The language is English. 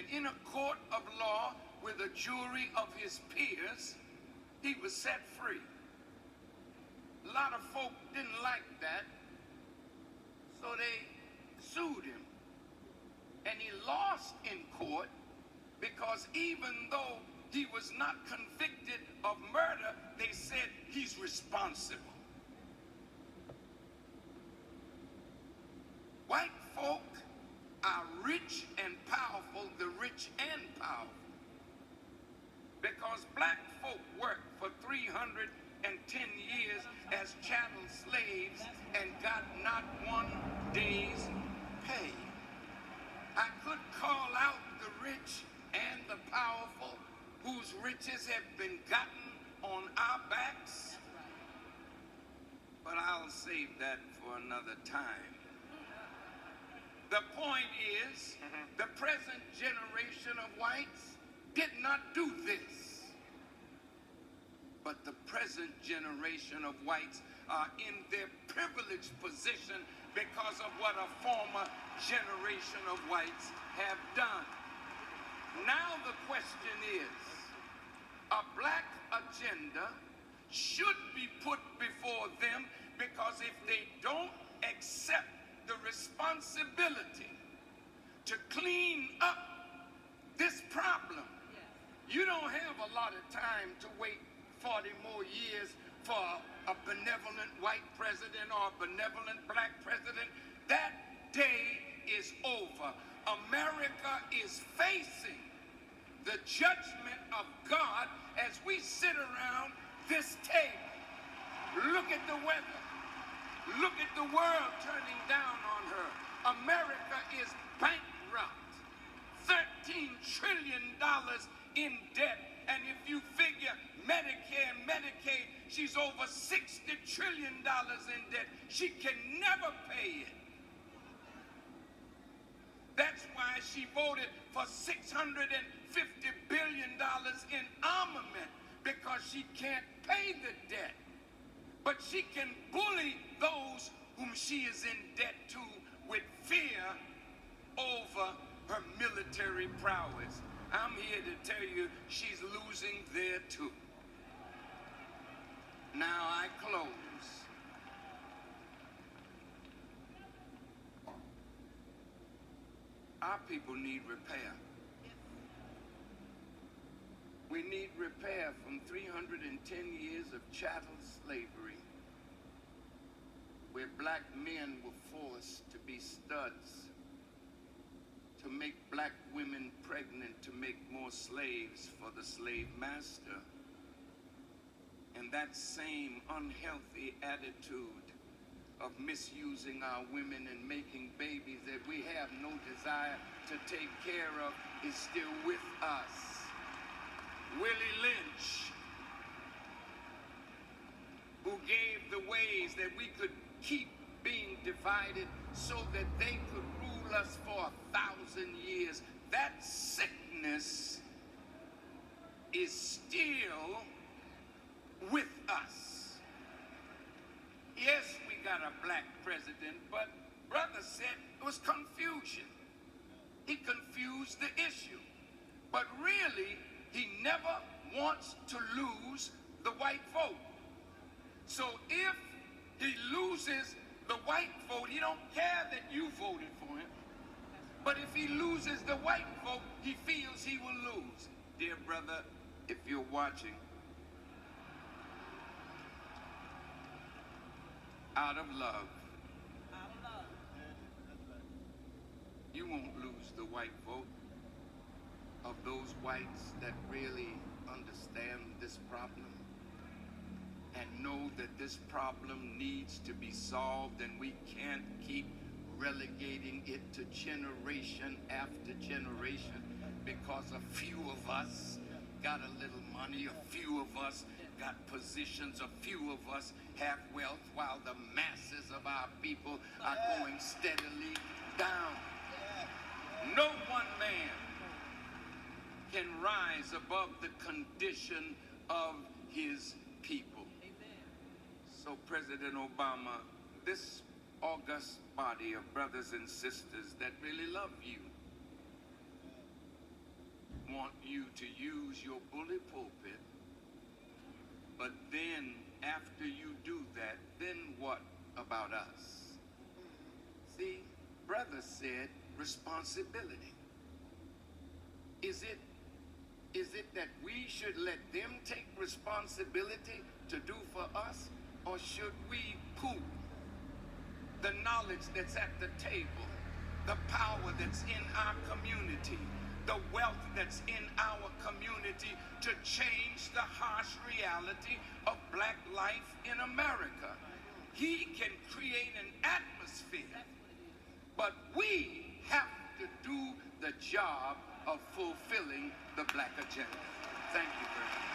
And in a court of law with a jury of his peers, he was set free. A lot of folk didn't like that, so they sued him. And he lost in court because even though he was not convicted of murder, they said he's responsible. White folk are rich and powerful, the rich and powerful, because black folk worked for 310 years as chattel slaves and got not one day's pay. I could call out the rich and the powerful whose riches have been gotten on our backs, but I'll save that for another time. The point is, the present generation of whites did not do this. But the present generation of whites are in their privileged position because of what a former generation of whites have done. Now the question is, a black agenda should be put before them, because if they don't accept the responsibility to clean up this problem, you don't have a lot of time to wait 40 more years for a benevolent white president or a benevolent black president. That day is over. America is facing the judgment of God as we sit around this table. Look at the weather. Look at the world turning down on her. America is bankrupt. $13 trillion in debt. And if you figure Medicare and Medicaid, she's over $60 trillion in debt. She can never pay it. That's why she voted for $650 billion in armament, because she can't pay the debt. But she can bully those whom she is in debt to with fear over her military prowess. I'm here to tell you she's losing there too. Now I close. Our people need repair. We need repair from 310 years of chattel slavery, where black men were forced to be studs, to make black women pregnant, to make more slaves for the slave master. And that same unhealthy attitude of misusing our women and making babies that we have no desire to take care of is still with us. Willie Lynch, who gave the ways that we could keep being divided so that they could rule us for 1,000 years, that sickness is still with us. Yes, we got a black president, but brother said it was confusion. He confused the issue. But really, he never wants to lose the white vote. So if he loses the white vote, he don't care that you voted for him. But if he loses the white vote, he feels he will lose. Dear brother, if you're watching, out of love, you won't lose the white vote of those whites that really understand this problem and know that this problem needs to be solved, and we can't keep relegating it to generation after generation because a few of us got a little money, a few of us got positions, a few of us have wealth, while the masses of our people are going steadily down. No one man can rise above the condition of his people. So President Obama, this august body of brothers and sisters that really love you, want you to use your bully pulpit, but then after you do that, then what about us? See, brother said responsibility. Is it that we should let them take responsibility to do for us, or should we pool the knowledge that's at the table, the power that's in our community, the wealth that's in our community to change the harsh reality of black life in America? He can create an atmosphere, but we have to do the job of fulfilling the black agenda. Thank you very much.